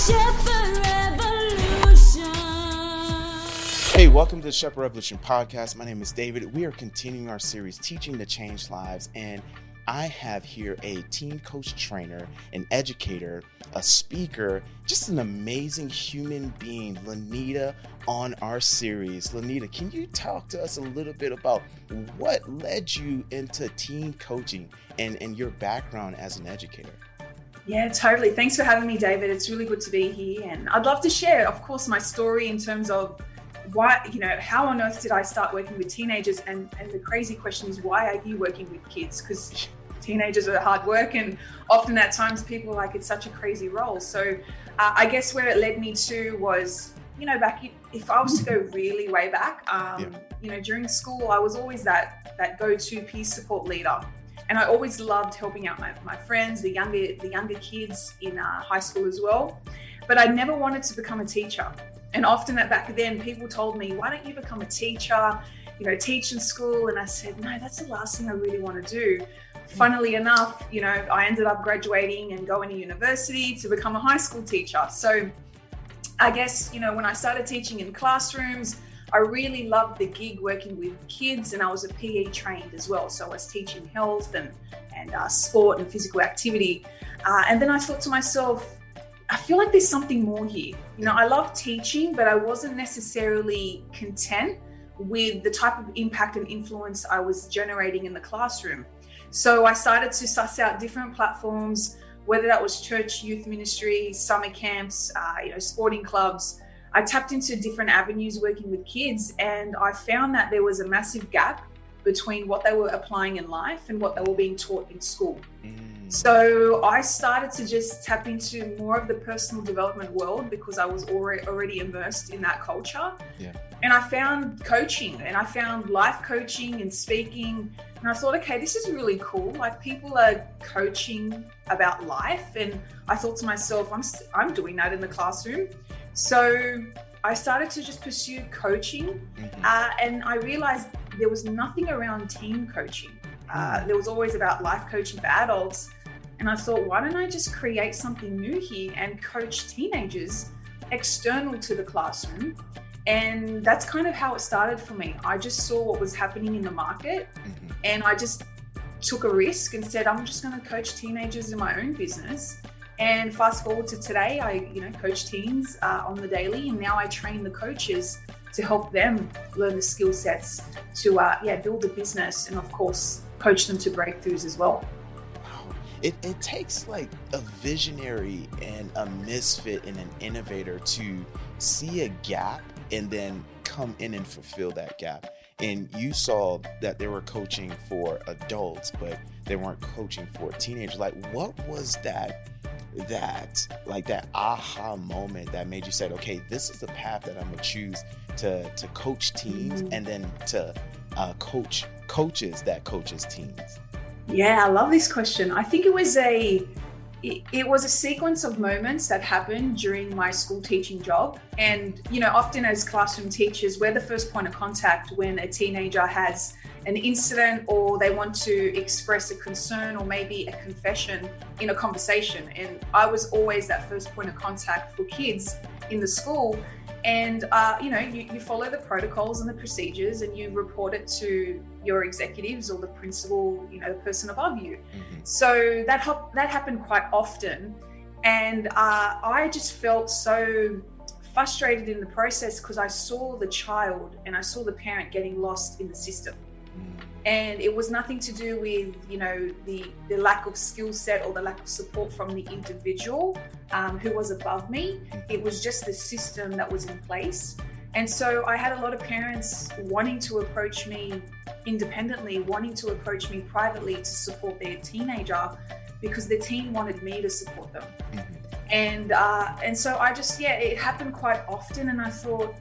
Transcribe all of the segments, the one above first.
Shepherd Revolution. Hey, welcome to the Shepherd Revolution podcast. My name is David. We are continuing our series, Teaching to Change Lives, and I have here a teen coach trainer, an educator, a speaker, just an amazing human being, Lenita, on our series. Lenita, can you talk to us a little bit about what led you into teen coaching and your background as an educator? Yeah, totally. Thanks for having me, David. It's really good to be here. And I'd love to share, of course, my story in terms of why, how on earth did I start working with teenagers? And the crazy question is, why are you working with kids? Because teenagers are hard work, and often at times people are like, it's such a crazy role. So I guess where it led me to was, back, if I was to go really way back, during school, I was always that go-to peer support leader. And I always loved helping out my friends, the younger kids in high school as well. But I never wanted to become a teacher. And often back then, people told me, why don't you become a teacher, teach in school? And I said, no, that's the last thing I really want to do. Funnily enough, I ended up graduating and going to university to become a high school teacher. So I guess, when I started teaching in classrooms, I really loved the gig working with kids, and I was a PE trained as well. So I was teaching health and sport and physical activity. And then I thought to myself, I feel like there's something more here. I love teaching, but I wasn't necessarily content with the type of impact and influence I was generating in the classroom. So I started to suss out different platforms, whether that was church youth ministry, summer camps, sporting clubs. I tapped into different avenues working with kids, and I found that there was a massive gap between what they were applying in life and what they were being taught in school. So I started to just tap into more of the personal development world because I was already immersed in that culture. Yeah. And I found coaching, and I found life coaching and speaking. And I thought, okay, this is really cool. Like, people are coaching about life. And I thought to myself, I'm doing that in the classroom. So I started to just pursue coaching, and I realized there was nothing around team coaching. There was always about life coaching for adults. And I thought, why don't I just create something new here and coach teenagers external to the classroom? And that's kind of how it started for me. I just saw what was happening in the market, and I just took a risk and said, I'm just going to coach teenagers in my own business. And fast forward to today, I coach teens on the daily, and now I train the coaches to help them learn the skill sets to build a business, and of course coach them to breakthroughs as well. Wow. It takes like a visionary and a misfit and an innovator to see a gap and then come in and fulfill that gap. And you saw that they were coaching for adults, but they weren't coaching for teenagers. Like, what was that aha moment that made you say, okay, this is the path that I'm gonna choose to coach teens and then to coach coaches that coaches teens? Yeah, I love this question. I think it was a sequence of moments that happened during my school teaching job. And, often as classroom teachers, we're the first point of contact when a teenager has an incident or they want to express a concern or maybe a confession in a conversation. And I was always that first point of contact for kids in the school. And, you follow the protocols and the procedures, and you report it to your executives or the principal, the person above you. So that happened quite often. And I just felt so frustrated in the process because I saw the child and I saw the parent getting lost in the system. And it was nothing to do with, the lack of skill set or the lack of support from the individual who was above me. It was just the system that was in place. And so I had a lot of parents wanting to approach me independently, wanting to approach me privately to support their teenager because the teen wanted me to support them. And so I just, it happened quite often. And I thought,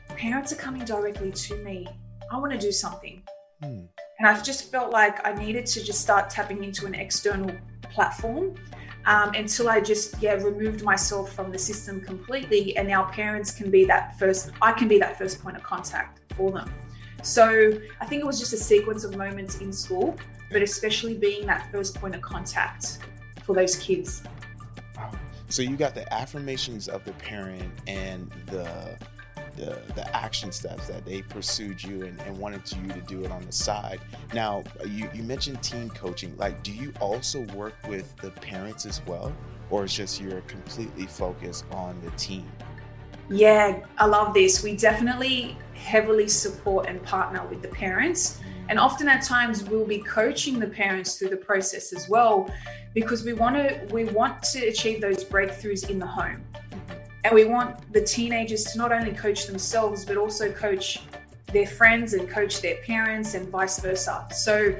parents are coming directly to me. I want to do something. And I just felt like I needed to just start tapping into an external platform until I just removed myself from the system completely. And now parents can be I can be that first point of contact for them. So I think it was just a sequence of moments in school, but especially being that first point of contact for those kids. Wow. So you got the affirmations of the parent and the action steps that they pursued you and wanted you to do it on the side. Now, you mentioned teen coaching. Like, do you also work with the parents as well, or is just you're completely focused on the teen? Yeah, I love this. We definitely heavily support and partner with the parents. And often at times we'll be coaching the parents through the process as well, because we want to achieve those breakthroughs in the home. And we want the teenagers to not only coach themselves, but also coach their friends and coach their parents and vice versa. So,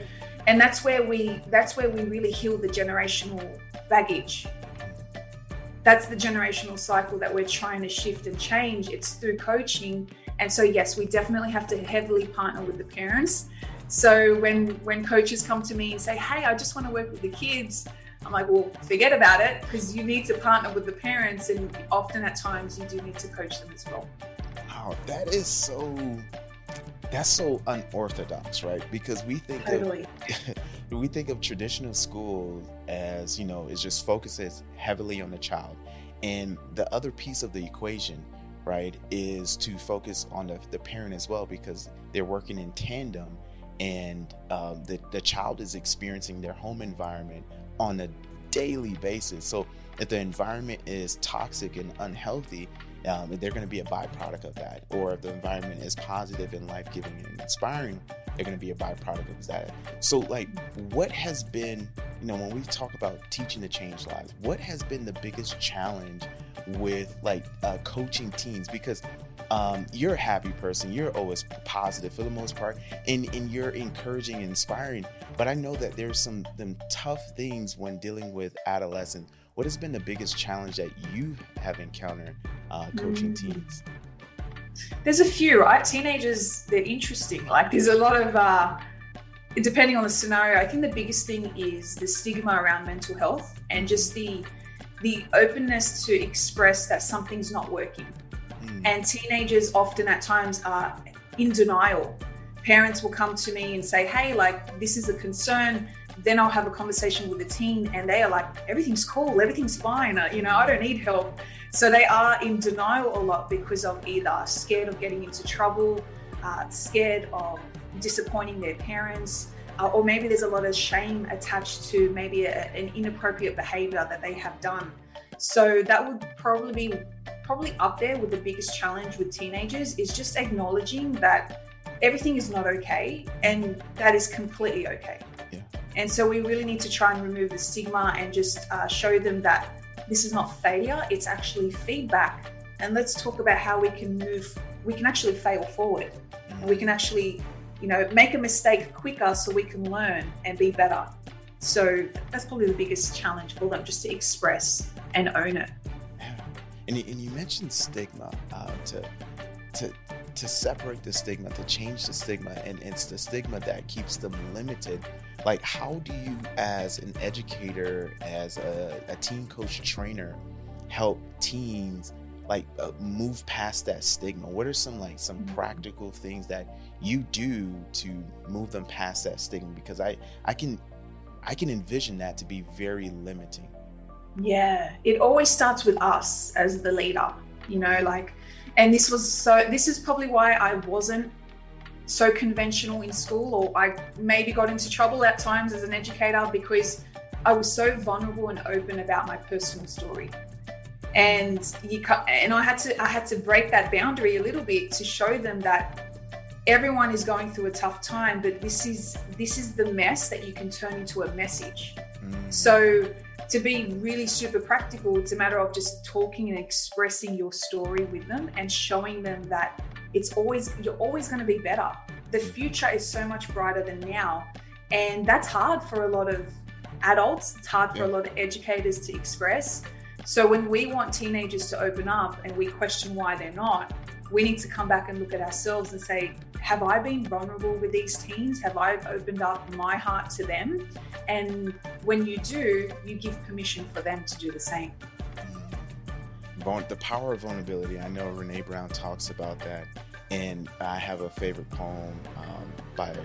and that's where we really heal the generational baggage. That's the generational cycle that we're trying to shift and change. It's through coaching. And so, yes, we definitely have to heavily partner with the parents. So when coaches come to me and say, hey, I just want to work with the kids, I'm like, well, forget about it, because you need to partner with the parents. And often at times you do need to coach them as well. Wow, that's so unorthodox, right? Because we think totally. We think of traditional school as, it just focuses heavily on the child. And the other piece of the equation, right, is to focus on the parent as well, because they're working in tandem, and the child is experiencing their home environment on a daily basis. So if the environment is toxic and unhealthy, they're going to be a byproduct of that. Or if the environment is positive and life-giving and inspiring, they're going to be a byproduct of that. So, like, what has been, when we talk about teaching to change lives, what has been the biggest challenge with coaching teens? Because you're a happy person, you're always positive for the most part, and you're encouraging and inspiring. But I know that there's some tough things when dealing with adolescents. What has been the biggest challenge that you have encountered coaching teens? There's a few, right? Teenagers, they're interesting. Like, there's a lot of, depending on the scenario, I think the biggest thing is the stigma around mental health and just the openness to express that something's not working. And teenagers often at times are in denial. Parents will come to me and say, hey, this is a concern. Then I'll have a conversation with the teen and they are like, everything's cool, everything's fine. I don't need help. So they are in denial a lot because of either scared of getting into trouble, scared of disappointing their parents, or maybe there's a lot of shame attached to maybe an inappropriate behavior that they have done. So that would probably be up there with the biggest challenge with teenagers, is just acknowledging that everything is not okay and that is completely okay. Yeah. And so we really need to try and remove the stigma and just show them that this is not failure, it's actually feedback. And let's talk about how we can actually fail forward. And we can actually, make a mistake quicker so we can learn and be better. So that's probably the biggest challenge for them, just to express and own it. And you mentioned stigma, to separate the stigma, to change the stigma, and it's the stigma that keeps them limited. Like, how do you, as an educator, as a teen coach trainer, help teens move past that stigma? What are some practical things that you do to move them past that stigma? Because I can envision that to be very limiting. Yeah, it always starts with us as the leader, and this is probably why I wasn't so conventional in school, or I maybe got into trouble at times as an educator, because I was so vulnerable and open about my personal story. And I had to break that boundary a little bit to show them that everyone is going through a tough time, but this is the mess that you can turn into a message. So to be really super practical, it's a matter of just talking and expressing your story with them and showing them that you're always going to be better. The future is so much brighter than now. And that's hard for a lot of adults. It's hard for a lot of educators to express. So when we want teenagers to open up and we question why they're not, we need to come back and look at ourselves and say, have I been vulnerable with these teens? Have I opened up my heart to them? And when you do, you give permission for them to do the same. The power of vulnerability. I know Renee Brown talks about that. And I have a favorite poem by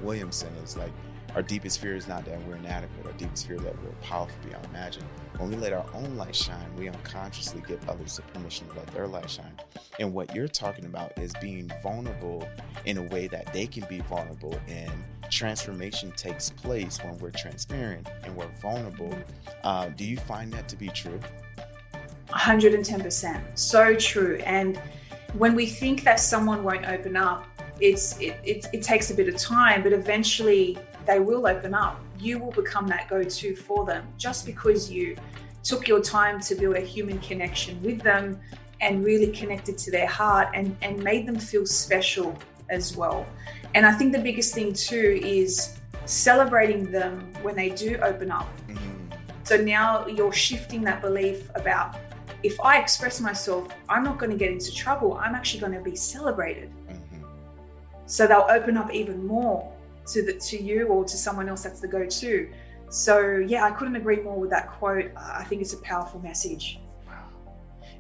Williamson. It's like, Our deepest fear is not that we're inadequate. Our deepest fear is that we're powerful beyond imagine. When we let our own light shine, we unconsciously give others the permission to let their light shine. And what you're talking about is being vulnerable in a way that they can be vulnerable, and transformation takes place when we're transparent and we're vulnerable. Do you find that to be true? 110%. So true. And when we think that someone won't open up, it takes a bit of time, but eventually they will open up. You will become that go-to for them just because you took your time to build a human connection with them and really connected to their heart and made them feel special as well. And I think the biggest thing too is celebrating them when they do open up. So now you're shifting that belief about, if I express myself, I'm not going to get into trouble. I'm actually going to be celebrated. So they'll open up even more to you or to someone else that's the go-to. So yeah, I couldn't agree more with that quote. I think it's a powerful message. Wow.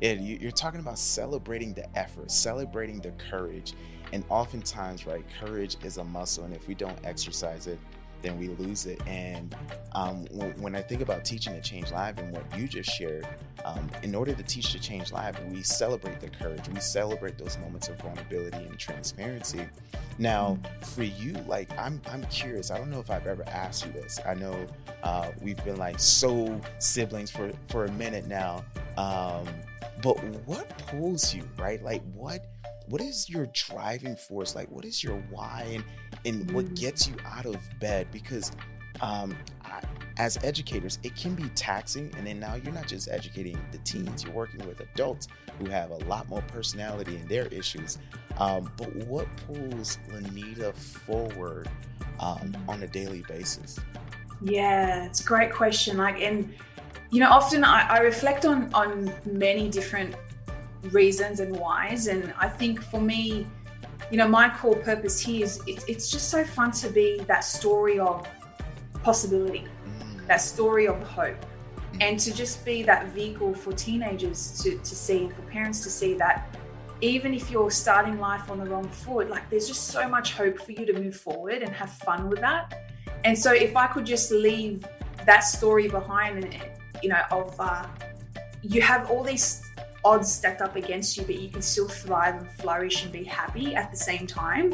Yeah, you're talking about celebrating the effort, celebrating the courage. And oftentimes, right, courage is a muscle. And if we don't exercise it, then we lose it. And when I think about teaching to change lives and what you just shared, in order to teach to change lives, we celebrate the courage. We celebrate those moments of vulnerability and transparency. Now, for you, like, I'm curious. I don't know if I've ever asked you this. I know we've been like soul siblings for a minute now. But what pulls you, right? Like, what is your driving force? Like, what is your why and what gets you out of bed? Because as educators, it can be taxing. And then now you're not just educating the teens, you're working with adults who have a lot more personality in their issues. But what pulls Lenita forward on a daily basis? Yeah, it's a great question. Often I reflect on many different reasons and whys. And I think for me, my core purpose here is it's just so fun to be that story of possibility, that story of hope, and to just be that vehicle for teenagers to see, and for parents to see that even if you're starting life on the wrong foot, like, there's just so much hope for you to move forward and have fun with that. And so if I could just leave that story behind, and you have all these odds stacked up against you, but you can still thrive and flourish and be happy at the same time.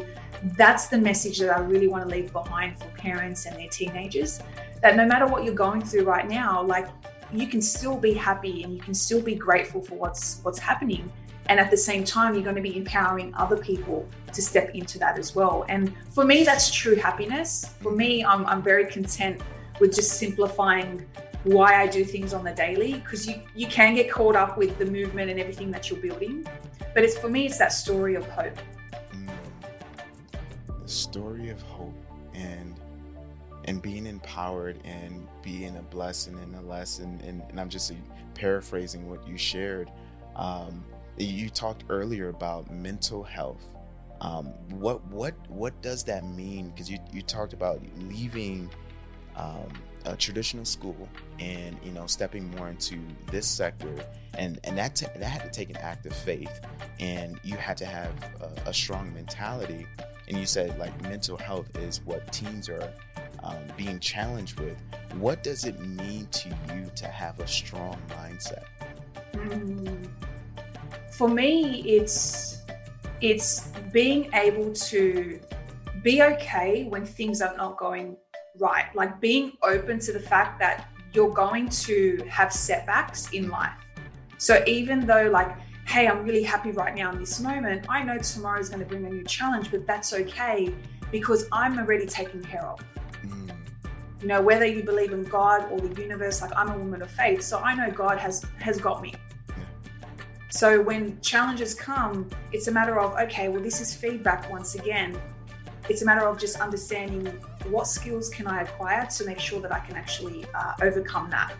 That's the message that I really want to leave behind for parents and their teenagers, that no matter what you're going through right now, like, you can still be happy and you can still be grateful for what's happening. And at the same time, you're going to be empowering other people to step into that as well. And for me, that's true happiness. For me, I'm very content with just simplifying why I do things on the daily, because you can get caught up with the movement and everything that you're building. But for me, it's that story of hope. The story of hope and being empowered and being a blessing and a lesson. And I'm just paraphrasing what you shared. You talked earlier about mental health. What does that mean? Because you talked about leaving a traditional school and stepping more into this sector, and that had to take an act of faith, and you had to have a strong mentality. And you said, like, mental health is what teens are being challenged with. What does it mean to you to have a strong mindset? For me, it's being able to be okay when things are not going right. Like, being open to the fact that you're going to have setbacks in life. So even though, like, hey, I'm really happy right now in this moment, I know tomorrow is going to bring a new challenge, but that's okay because I'm already taken care of. Whether you believe in God or the universe, like, I'm a woman of faith, so I know God has got me. So when challenges come, it's a matter of, okay, well, this is feedback once again. It's a matter of just understanding what skills can I acquire to make sure that I can actually overcome that.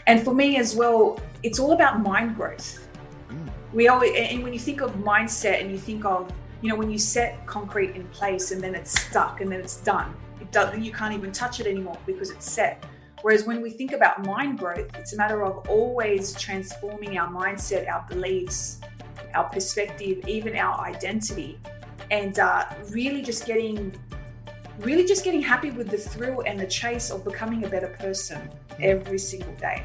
And for me as well, it's all about mind growth. And when you think of mindset and you think of, when you set concrete in place and then it's stuck and then it's done, you can't even touch it anymore because it's set. Whereas when we think about mind growth, it's a matter of always transforming our mindset, our beliefs, our perspective, even our identity, and really just getting really just getting happy with the thrill and the chase of becoming a better person every single day.